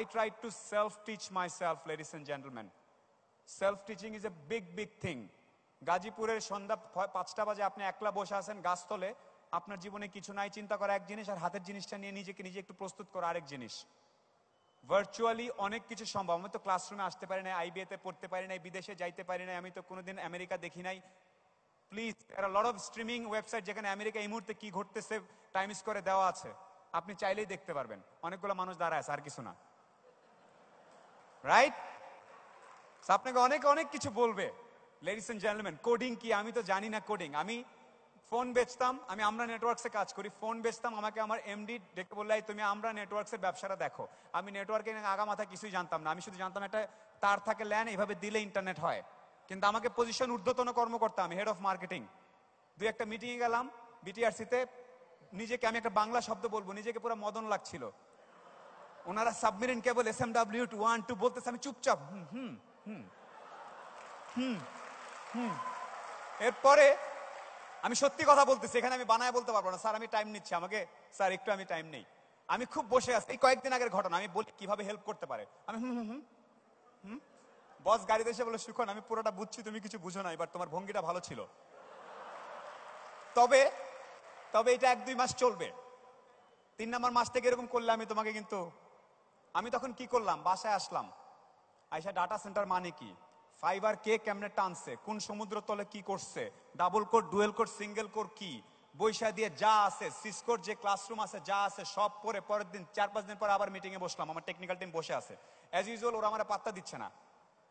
I tried to self-teach myself, ladies and gentlemen. Self-teaching is a big thing. গাজীপুরের সন্ধ্যা 5টা বাজে আপনি একলা বসে আছেন গাছতলে, আপনার জীবনে কিছু নাই, চিন্তা করা এক জিনিস, আর হাতের জিনিসটা নিয়ে নিজেকে নিজে একটু প্রস্তুত করা আরেক জিনিস। ভার্চুয়ালি অনেক কিছু সম্ভব। আমি তো ক্লাসরুমে আসতে পারি না, আইবিএ তে পড়তে পারি না, বিদেশে যাইতে পারি না, আমি তো কোনোদিন আমেরিকা দেখি নাই। Please, there are a lot of streaming website যেখানে আমেরিকা এই মুহূর্তে কি ঘটতেছে টাইম স্কোয়ারে দেওয়া আছে, আপনি চাইলেই দেখতে পারবেন। অনেকগুলো মানুষ দাঁড়ায় আছে, আর কিছু না, রাইট? আপনাকে অনেক কিছু বলবে। লেডিস এন্ড জেন্টলম্যান, কোডিং কি? আমি তো জানি না কোডিং। আমি ফোন বেচতাম, আমরা নেটওয়ার্কসে কাজ করি, ফোন বেচতাম, আমাকে আমার এমডি ডেকে বললে তুমি আমরা নেটওয়ার্কসের ব্যবসাটা দেখো। আমি নেটওয়ার্কে আগা মাথা কিছুই জানতাম না, আমি শুধু জানতাম একটা তার থাকে ল্যান, এইভাবে দিলে ইন্টারনেট হয়। কিন্তু আমাকে পজিশন ঊর্ধ্বতন কর্মকর্তা, আমি হেড অফ মার্কেটিং। দুই একটা মিটিংয়ে গেলাম বিটিআরসিতে, নিজেকে আমি একটা বাংলা শব্দ বলবো, নিজেকে পুরো মদন লাগছিল। ওনারা সাবমেরিন কেবল SMW 1 2 বলতেছে, আমি চুপচাপ এরপরে আমি সত্যি কথা বলতেছি, এখানে আমি বানায় বলতে পারবো না, স্যার আমি টাইম নিচ্ছি, আমাকে স্যার একটু আমি টাইম নেই। আমি খুব বসে আছি, এই কয়েকদিন আগের ঘটনা, আমি বলি কিভাবে হেল্প করতে পারে। আমি বস গাড়িতে এসে বলে, সুখন আমি পুরোটা বুঝছি, তুমি কিছু বুঝো না, এবার তোমার ভঙ্গিটা ভালো ছিল, তবে এটা 1-2 মাস চলবে, 3 নম্বর মাস থেকে এরকম করলে আমি তোমাকে কিন্তু। আমি তখন কি করলাম, বাসায় আসলাম, আইসা ডাটা সেন্টার মানে কি, ফাইবার কে কেমনে টানছে, কোন সমুদ্র তলে কি করছে, double core, dual core, single core কি, বৈশা দিয়ে যা আছে, সিসকোর যে ক্লাসরুম আছে যা আছে সব পরে, পরের দিন 4-5 দিন পরে আবার মিটিং এ বসলাম, আমার টেকনিক্যাল টিম বসে আছে, অ্যাজ ইউজুয়াল ওরা আমার পাত্তা দিচ্ছে না,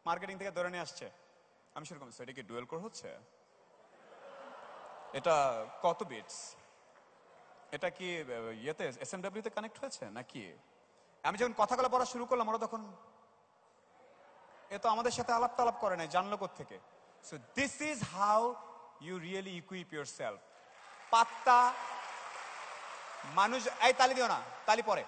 মার্কেটিং থেকে ধরে নিয়ে আসছে। আমি সেরকম, সেটা কি ডুয়েল কোর হচ্ছে, এটা কত বিটস, এটা কি ইয়েতে SMW তে কানেক্ট হয়েছে নাকি? আমি যখন কথাগুলো পড়া শুরু করলাম, ওরা তখন এ তো আমাদের সাথে আলাপ তালাপ করে নাই, জানলো কোত্থেকে? So this is how you really equip yourself. পাত্তা মানুষ, এই তালি দিও না, তালি পরে।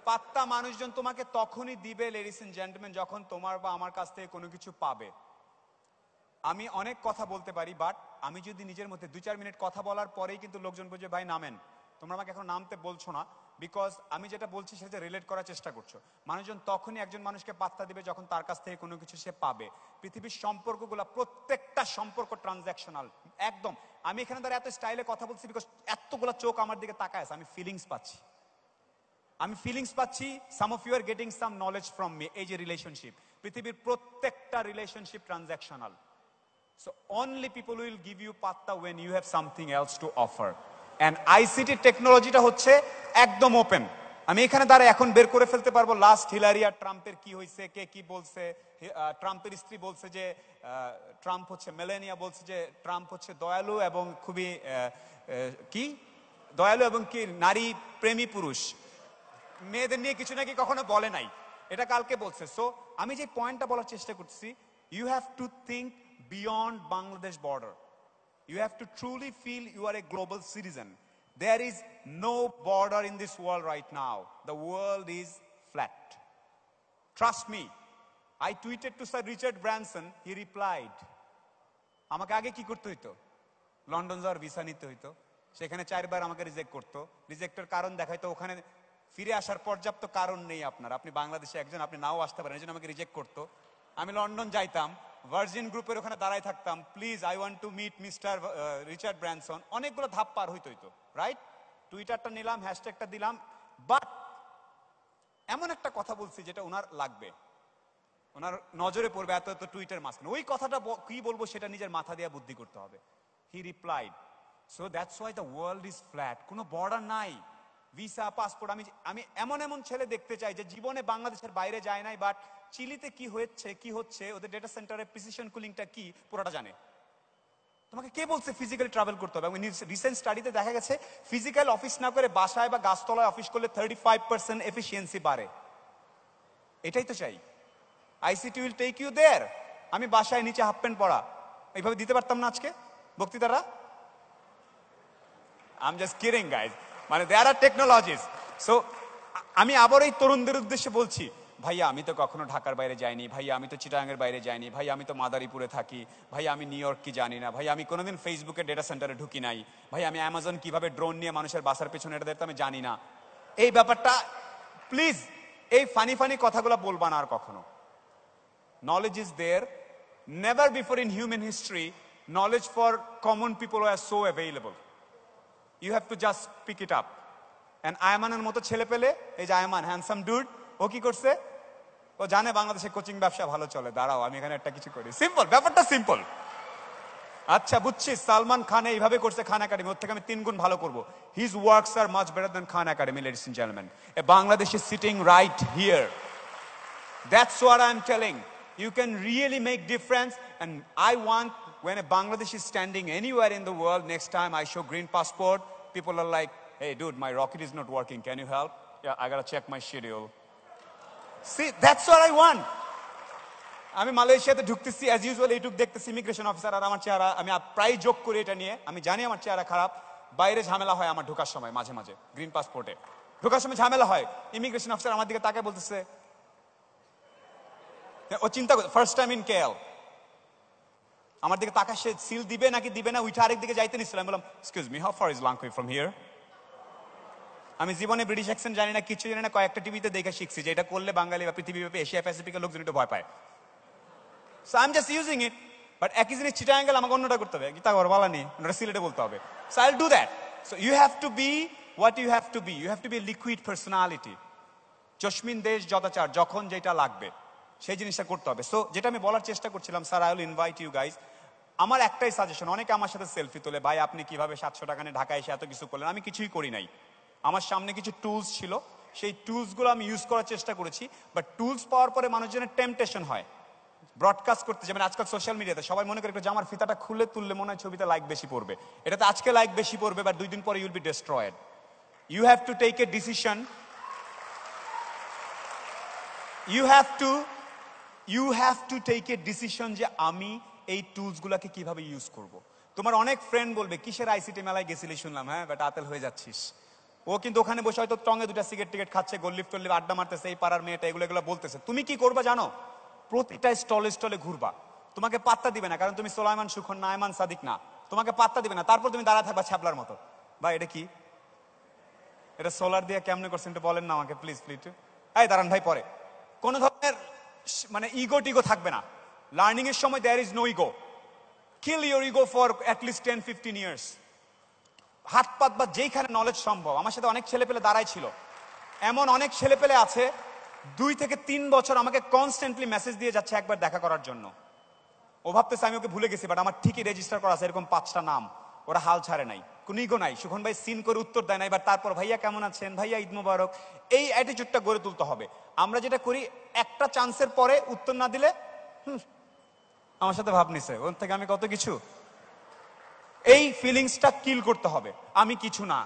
পাত্তা মানুষজন তোমাকে তখনই দিবে লেডিস এন্ড জেন্টলম্যান, যখন তোমার বা আমার কাছ থেকে কোনো কিছু পাবে। আমি অনেক কথা বলতে পারি, বাট আমি যদি নিজের মধ্যে 2-4 মিনিট কথা বলার পরেই কিন্তু লোকজন বলছে, ভাই নামেন, তোমরা আমাকে এখন নামতে বলছো না, বিকজ আমি যেটা বলছি সেটা রিলেট করার চেষ্টা করছো। মানুষজন তখনই একজন মানুষকে পাত্তা দিবে যখন তার কাছ থেকে কোনো কিছু সে পাবে। পৃথিবীর সম্পর্কগুলো, প্রত্যেকটা সম্পর্ক ট্রানজ্যাকশনাল, একদম। আমি এখানে তার এত স্টাইলে কথা বলছি বিকজ এতগুলো চোখ আমার দিকে তাকায় আছে, আমি ফিলিংস পাচ্ছি। Some of you are getting some knowledge from me. এই যে রিলেশনশিপ, পৃথিবীর প্রত্যেকটা relationship transactional. So only people will give you patta when you have something else to offer. And ICT টেকনোলজিটা হচ্ছে একদম ওপেন। আমি এখানে দাঁড়ায় এখন বের করে ফেলতে পারবো লাস্ট হিলারি আর ট্রাম্পের কি হয়েছে, কে কি বলছে। ট্রাম্পের স্ত্রী বলছে যে ট্রাম্প হচ্ছে, মেলেনিয়া বলছে যে ট্রাম্প হচ্ছে দয়ালু এবং খুবই কি দয়ালু এবং কি নারী প্রেমী পুরুষ, মেয়েদের নিয়ে কিছু নাকি কখনো বলে নাই, এটা কালকে বলছে। সো আমি যে পয়েন্টটা বলার চেষ্টা করছি, you have to think beyond Bangladesh border. You have to truly feel you are a global citizen. There is no border in this world right now. The world is flat. Trust me. I tweeted to Sir Richard Branson. He replied. আমাকে আগে কি করতে হইতো, London যাওয়ার visa নিতে হইতো, সেখানে 4 বার আমাকে রিজেক্ট করতো, রিজেক্টের কারণ দেখাইতো, ওখানে ফিরে আসার পর্যাপ্ত কারণ নেই আপনার, আপনি বাংলাদেশে একজন, আপনি নাও আসতে পারেন, এই জন্য আমাকে রিজেক্ট করতো। আমি লন্ডন যাইতাম, ভার্জিন গ্রুপের ওখানে দাঁড়ায় থাকতাম, please I want to meet mister Richard Branson, অনেকগুলো ধাপ পার হইতো, রাইট? টুইটারটা নিলাম, হ্যাশট্যাগটা দিলাম, বাট এমন একটা কথা বলছি যেটা ওনার লাগবে, ওনার নজরে পড়বে, এত টুইটার মাঝখানে ওই কথাটা কি বলবো সেটা নিজের মাথা দিয়ে বুদ্ধি করতে হবে। হি replied, so that's why the world is flat. কোনো বর্ডার নাই, ভিসা, পাসপোর্ট। আমি এমন ছেলে দেখতে চাই যে জীবনে বাংলাদেশের বাইরে যায় নাই, বাট চিলিতে কি হচ্ছে ওদের ডেটা সেন্টারে প্রিসিশন কুলিংটা কি পুরোটা জানে। তোমাকে কে বলছে ফিজিক্যালি ট্রাভেল করতে হবে? এবং রিসেন্ট স্টাডিতে দেখা গেছে ফিজিক্যাল অফিস না করে বাসায় বা গাছতলায় অফিস করলে 35% এফিসিয়েন্সি বাড়ে। এটাই তো চাই। ICT will take you there. আমি বাসায় নিচে হাফ প্যান্ট পরা এইভাবে দিতে পারতাম না আজকে বক্তৃতারা। I am just kidding guys, মানে দেয়ার আর টেকনোলজিস। সো আমি আবার এই তরুণদের উদ্দেশ্যে বলছি, ভাইয়া আমি তো কখনো ঢাকার বাইরে যাইনি, ভাইয়া আমি তো চিটাগাংয়ের বাইরে যাইনি, ভাইয়া আমি তো মাদারীপুরে থাকি, ভাইয়া আমি নিউ ইয়র্ক কি জানি না, ভাইয়া আমি কোনোদিন ফেসবুকের ডেটা সেন্টারে ঢুকি নাই, ভাই আমি অ্যামাজন কিভাবে ড্রোন নিয়ে মানুষের বাসার পেছনে এটা দেখতে আমি জানি না। এই ব্যাপারটা প্লিজ এই ফানি ফানি কথাগুলো বলবা না আর কখনো। Knowledge is there. Never before in human history knowledge for common people are so available. You have to just pick it up. And আয়মানের মতো ছেলে পেলে, এই যে আয়মান হ্যান্ডসাম ডুড, ও কি করছে? ও জানে বাংলাদেশে কোচিং ব্যবসা ভালো চলে, দাঁড়াও আমি এখানে একটা কিছু করি। সিম্পল, ব্যাপারটা সিম্পল। আচ্ছা বুঝছি, সালমান খান এইভাবে করছে খান একাডেমি, ওর থেকে আমি 3 গুণ ভালো করবো। His works are much better than Khan academy, ladies and gentleman. A Bangladesh is sitting right here. That's what I'm telling. You can really make difference, and I want, when a Bangladesh is standing anywhere in the world, next time I show green passport, people are like, hey dude, my rocket is not working, can you help? Yeah, I gotta check my schedule. See, that's what I want. আমি মালয়েশিয়াতে ঢুকতেছি, as usual এইটুক দেখতেছি immigration officer, আর আমার চেহারা, আমি প্রায় যোগ করি এটা নিয়ে, আমি জানি আমার চেহারা খারাপ, বাইরে ঝামেলা হয় আমার ঢোকার সময়, মাঝে মাঝে গ্রিন পাসপোর্টে ঢোকার সময় ঝামেলা হয়। ইমিগ্রেশন অফিসার আমার দিকে তাকে বলতেছে, ও চিন্তা করে ফার্স্ট টাইম ইন কেএল, আমার দিকে তাকা, সে সিল দিবে নাকি দিবে না, উঠে আরেক দিকে যাইতে নিচ্ছিলাম, বললাম excuse me, how far is লাংকুই ফ্রম হিয়ার? আমি জীবনে ব্রিটিশ অ্যাকসেন্ট জানি না, কিছু জানি না, কয়েকটা টিভিতে দেখে শিখছি যে এটা করলে বাঙালি বা পৃথিবীব্যাপী এশিয়া প্যাসিফিকের লোকজন একটু ভয় পায়। So I am just using it. But একই জিনিস চিটাগাং গেলে আমাকে অন্যটা করতে হবে, গীতা বলা নেই, সিলেটে বলতে হবে। So I will do that. So you have to be what you have to be. You have to be liquid personality. চশমিন দেশ যদাচার, যখন যেটা লাগবে সেই জিনিসটা করতে হবে। সো যেটা আমি বলার চেষ্টা করছিলাম, sir I will invite you guys. আমার একটাই সাজেশন, অনেকে আমার সাথে সেলফি তোলে, ভাই আপনি কিভাবে 700 টাকা নিয়ে ঢাকায় এসে এত কিছু করলেন। আমি কিছুই করি নাই, আমার সামনে কিছু টুলস ছিল, সেই টুলসগুলো আমি ইউজ করার চেষ্টা করেছি। বাট টুলস পাওয়ার পরে মানুষজনের টেম্পটেশন হয় ব্রডকাস্ট করতে, যেমন আজকাল সোশ্যাল মিডিয়াতে সবাই মনে করে একটু জামার ফিতাটা খুলে তুললে মনে হয় ছবিতে লাইক বেশি পড়বে। এটাতে আজকে লাইক বেশি পড়বে, বাট 2 দিন পরে you will be destroyed. You have to take a decision. You have to take a decision যে আমি এই টুলসগুলোকে কিভাবে ইউজ করব। তোমার অনেক ফ্রেন্ড বলবে কিসের আইসিটি মেলায় গেছিলি শুনলাম, হ্যাঁ বাট আতেল হয়ে যাচ্ছিস। ও কিন্তু ওখানে বসে হয়তো টঙ্গে 2টা সিগারেট টিকেট খাচ্ছে, গোল্লিফ টল্লিফ আড্ডা মারতেছে, এই পাড়ার মেয়েটা এগুলো বলতেছে। তুমি কি করবা জানো? প্রতিটা স্টলে স্টলে ঘুরবা, তোমাকে পাত্তা দিবে না, কারণ তুমি সোলাইমান সুখন না, আয়মান সাদিক না, তোমাকে পাত্তা দিবে না। তারপর তুমি দাঁড়া থাকবা ছ্যাপলার মতো। ভাই এটা কি, এটা সোলার দিয়ে কেমনে করছেন একটু বলেন না আমাকে প্লিজ প্লিজ। এই দাঁড়ান ভাই, পরে কোন ধরনের মানে ইগো টিগো থাকবে না। লার্নিং এর সময় there is no ego. Kill your ego for at least 10-15 years. হাত পাত বা যেইখানে নলেজ সম্ভব। আমার সাথে অনেক ছেলে পেলে দাঁড়াই ছিল, এমন অনেক ছেলে পেলে আছে 2 থেকে 3 বছর আমাকে কনস্ট্যান্টলি মেসেজ দিয়ে যাচ্ছে একবার দেখা করার জন্য। ও ভাবতেছে আমি ওকে ভুলে গেছি, বাট আমার ঠিকই রেজিস্টার করা আছে এরকম 5টা নাম। ওরা হাল ছাড়ে নাই, কোনো ইগো নাই। সুখন ভাই সিন করে উত্তর দেয় না, এবার তারপর ভাইয়া কেমন আছেন, ভাইয়া ঈদ মোবারক, এই অ্যাটিটিউডটা গড়ে তুলতে হবে। আমরা যেটা করি, একটা চান্সের পরে উত্তর না দিলে আমার সাথে ভাব নিছে, ওর থেকে আমি কত কিছু। এই ফিলিংসটা কিল করতে হবে, আমি কিছু না,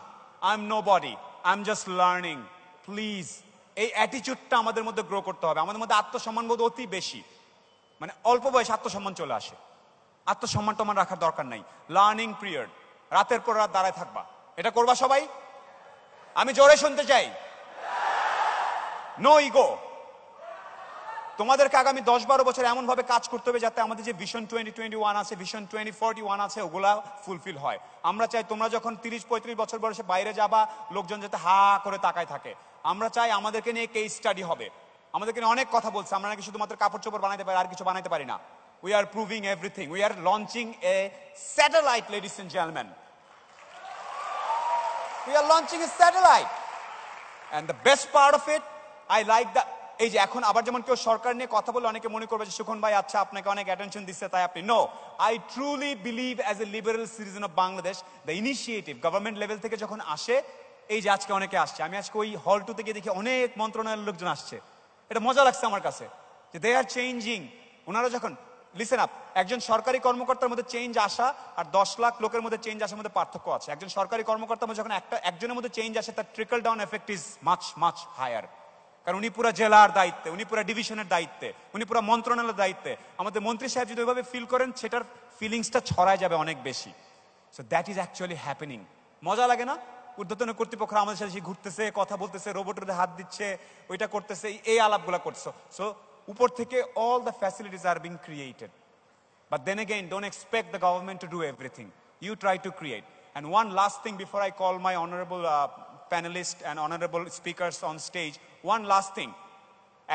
I am nobody, I am just learning. Please এই অ্যাটিটিউডটা আমাদের মধ্যে গ্রো করতে হবে। আমাদের মধ্যে আত্মসম্মান বোধ অতি বেশি, মানে অল্প বয়সে আত্মসম্মান চলে আসে। আত্মসম্মান টমান রাখার দরকার নাই। লার্নিং পিরিয়ড, রাতের পর রাত দাঁড়ায় থাকবা, এটা করবা সবাই। আমি জোরে শুনতে চাই, নো ইগো। তোমাদেরকে আগামী 10-12 বছর এমন ভাবে কাজ করতে হবে যাতে আমাদের যে ভিশন 2021 আছে, ভিশন 2041 আছে, ওগুলা ফুলফিল হয়। আমরা চাই তোমরা যখন 30-35 বছর বয়সে বাইরে যাবা, লোকজন যাতে হা করে তাকায় থাকে। আমরা চাই আমাদেরকে নিয়ে কেস স্টাডি হবে। আমাদেরকে নিয়ে অনেক কথা বলছে, আমরা নাকি শুধুমাত্র কাপড় চোপড় বানাইতে পারি, আর কিছু বানাইতে পারি না। We are proving everything. We are launching a satellite, ladies and gentlemen. We are launching a satellite. And the best part of it, I like the, এই যে এখন আবার যেমন কেউ সরকার নিয়ে কথা বলে অনেকে মনে করবে যে সুখন ভাই আচ্ছা আপনাকে অনেক অ্যাটেনশন দিচ্ছে তাই আপনি। No, I truly believe as a liberal citizen of Bangladesh, the initiative government level থেকে যখন আসে, এই যে আজকে অনেকে আসছে, আমি আজকে ওই হল 2 থেকে দেখি অনেক মন্ত্রণালয়ের লোকজন আসছে, এটা মজা লাগছে আমার কাছে যে দে আর চেঞ্জিং। ওনারা যখন, লিসেন আপ, একজন সরকারি কর্মকর্তার মধ্যে চেঞ্জ আসা আর 10 লাখ লোকের মধ্যে চেঞ্জ আসার মধ্যে পার্থক্য আছে। একজন সরকারি কর্মকর্তার মধ্যে যখন একজনের মধ্যে চেঞ্জ আসে, তার trickle down effect is much much higher. কারণ উনি পুরো জেলার দায়িত্বে, উনি পুরো ডিভিশনের দায়িত্বে, উনি পুরো মন্ত্রণালয়ের দায়িত্বে। আমাদের মন্ত্রী সাহেব যদি ওইভাবে ফিল করেন, সেটার ফিলিংসটা ছড়ায় যাবে অনেক বেশি। So that is actually happening. মজা লাগে না? ঊর্ধ্বতন কর্তৃপক্ষ আমাদের সাথে ঘুরতেছে, কথা বলতেছে, রোবটের হাত দিচ্ছে, ওইটা করতেছে, এই আলাপগুলা করছে। সো উপর থেকে all the facilities are being created. But then again, don't expect the government to do everything. You try to create. And one last thing before I call my honorable panelists and honorable speakers on stage, one last thing.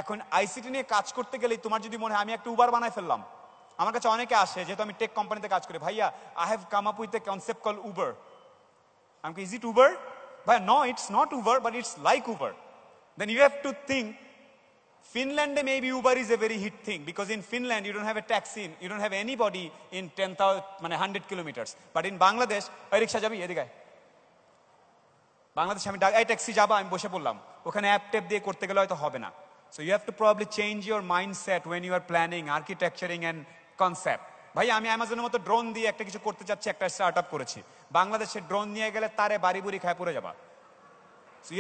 এখন ICT নিয়ে কাজ করতে গেলে তোমার যদি মনে হয় আমি একটা উবার বানাই ফেললাম, আমার কাছে অনেকে আসে যেহেতু আমি টেক কোম্পানিতে কাজ করি, ভাইয়া I have come up with a concept call Uber. আমি কি ইজ ইট উবার? ভাইয়া no, it's not Uber but it's like Uber. Then you have to think Finland maybe Uber is a very hit thing because in Finland you don't have a taxi, you don't have anybody in 10,000 মানে 100 kilometers, but in Bangladesh ওই রিকশা যাবি এদিকে, বাংলাদেশ আমি এই taxi যাবা, আমি বসে পড়লাম, ওখানে অ্যাপ ট্যাপ দিয়ে করতে গেলে হয়তো হবে না। So you have to probably change your mindset when you are planning architecturing and concept. ভাই আমি অ্যামাজনের মতো ড্রোন দিয়ে একটা কিছু করতে চাচ্ছি, একটা স্টার্ট আপ করেছি, বাংলাদেশে ড্রোন নিয়ে গেলে তারে বাড়ি বুড়ি খায় পড়ে যাবা। So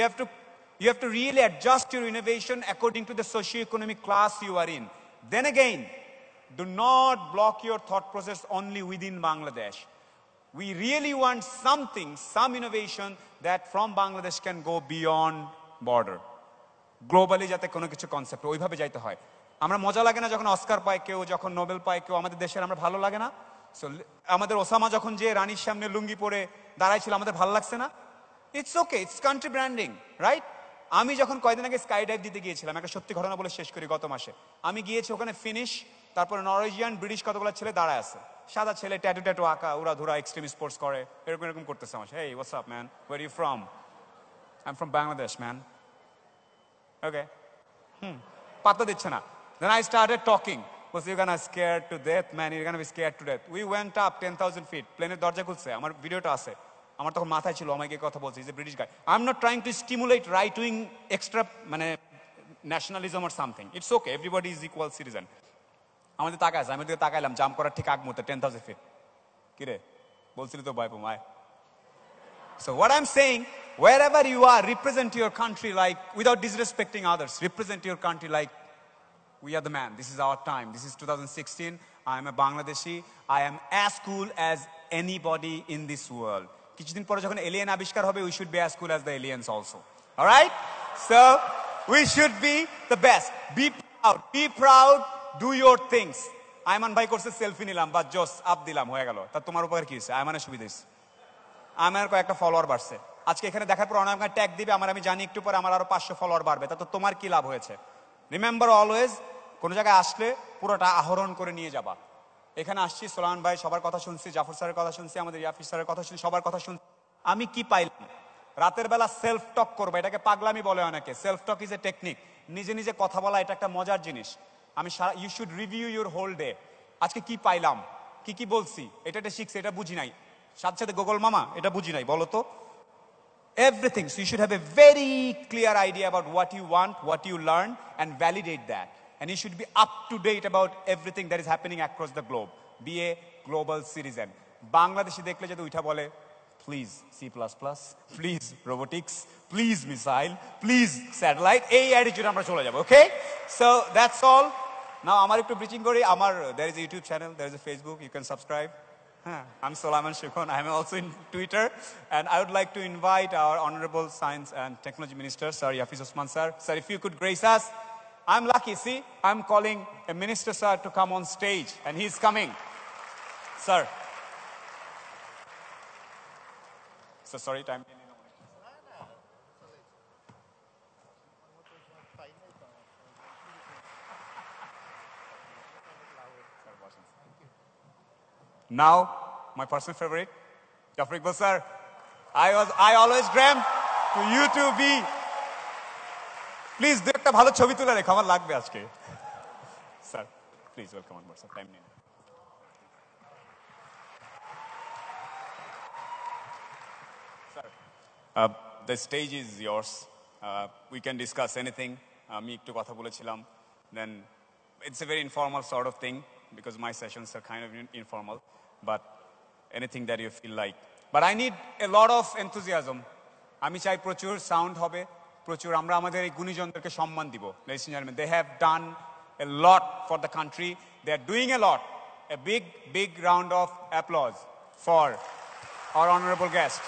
you have to really adjust your innovation according to the socio-economic class you are in. Then again, do not block your thought process only within Bangladesh. We really want something, some innovation that from Bangladesh can go beyond border. Globally যাতে কোনো কিছু concept ওইভাবে যাইতে হয়। আমরা মজা লাগে না যখন অস্কার পায় কেউ, যখন নোবেল পায় কেউ, আমাদের দেশের আমরা ভালো লাগে না? সো আমাদের ওসামা যখন যে রানীর সামনে লুঙ্গি পরে দাঁড়াইছিল আমাদের ভালো লাগছে না? It's okay, it's country branding, right? আমি যখন কয়েকদিন আগে স্কাই ডাইভ দিতে গিয়েছিলাম, একটা সত্যি ঘটনা বলে শেষ করি, গত মাসে আমি গিয়েছি ওখানে ফিনিশ, তারপরে নরওয়েজিয়ান ব্রিটিশ কতগুলো ছেলে দাঁড়ায় আছে, সাদা ছেলে, ট্যাটু ট্যাটু আঁকা, ওরা ধরা এক্সট্রিম স্পোর্টস করে, এরকম এরকম করতেছে আমার। Hey what's up man, where you from? I am from Bangladesh man. Okay, পাত্তা দিচ্ছে না। Then I started talking. Was you gonna scared to death, man? You're gonna be scared to death. We went up 10,000 feet. প্লেনের দরজা খুলছে, আমার ভিডিওটা আছে, আমার তখন মাথায় ছিল আমাকে কথা বলছে, is a British guy. I am not trying to stimulate right wing extra মানে nationalism or something. It's okay, everybody is equal citizen. আমাদের তাকায় আছে, আমি ওদিকে তাকাইলাম, জাম্প করার ঠিক আগ মুহূর্তে 10,000 feet। কিরে বলছিলি তো ভয় পামায়। So what I'm saying, wherever you are, represent your country like, without disrespecting others, represent your country like we are the man. This is our time. This is 2016. I am a Bangladeshi. I am as cool as anybody in this world. কিছুদিন পরে যখন alien আবিষ্কার হবে, we should be as cool as the aliens also. All right? So we should be the best. Be proud. Be proud. Do your things. Ayman ভাই করছে selfie নিলাম বা জোস আপ দিলাম, হয়ে গেল। তা তোমার উপকার কি হয়েছে? আয়মানের সুবিধা হয়েছে, আমার কয়েকটা ফলোয়ার বাড়ছে। আজকে এখানে দেখার পর অনেক ট্যাগ দিবে আমার, আমি জানি একটু পরে আমার আরো 500 ফলোয়ার বাড়বে, তা তো তোমার কি লাভ হয়েছে? রিমেম্বার অলওয়েজ, কোনো জায়গায় আসলে পুরোটা আহরণ করে নিয়ে যাবা। এখানে আসছি, সোলামান ভাই সবার কথা শুনছি, জাফর স্যারের কথা শুনছি, আমাদের ইয়াফিস স্যারের কথা শুনছি, সবার কথা শুনছি। আমি কি পাইলাম? রাতের বেলা সেলফ টক করবো, এটাকে পাগলামি বলে অনেকে। Self talk is a technique, নিজে নিজে কথা বলা, এটা একটা মজার জিনিস। আমি you should review your whole day. আজকে কি পাইলাম, কি কি বলছি, এটা শিখছি, এটা বুঝি নাই, সাথে সাথে গোগল মামা এটা বুঝি নাই, বলো তো। Everything. So you should have a very clear idea about what you want, what you learn, and validate that. And you should be up to date about everything that is happening across the globe. Be a global citizen. Bangladeshi দেখলে যদি উঠা বলে, please C++, please robotics, please missile, please satellite, এই attitude আমরা চলে যাব, okay? So that's all. Now আমার একটু preaching করি, আমার there is a YouTube channel, there is a Facebook, you can subscribe. I'm Sulaiman Shukon. I'm also in Twitter. And I would like to invite our Honorable Science and Technology Minister, Sir Yafiz Osman Sir. Sir, if you could grace us. I'm lucky, see, I'm calling a minister, sir, to come on stage, and he's coming. Sir. So sorry, time. Now, my personal favorite, Jafar Iqbal sir. I always dreamt for you to be. Please, do একটা ভালো ছবি তুলে রেখো, আমার লাগবে আজকে। Sir, please welcome on board, sir. Time নিন। Sir, the stage is yours. We can discuss anything. আমি একটু কথা বলেছিলাম. Then it's a very informal sort of thing because my sessions are kind of informal. But anything that you feel like. But I need a lot of enthusiasm. আমি চাই প্রচুর sound হবে, প্রচুর আমরা আমাদের এই গুণীজনদেরকে সম্মান দিব। Ladies and gentlemen, they have done a lot for the country. They are doing a lot. A big round of applause for our honorable guest.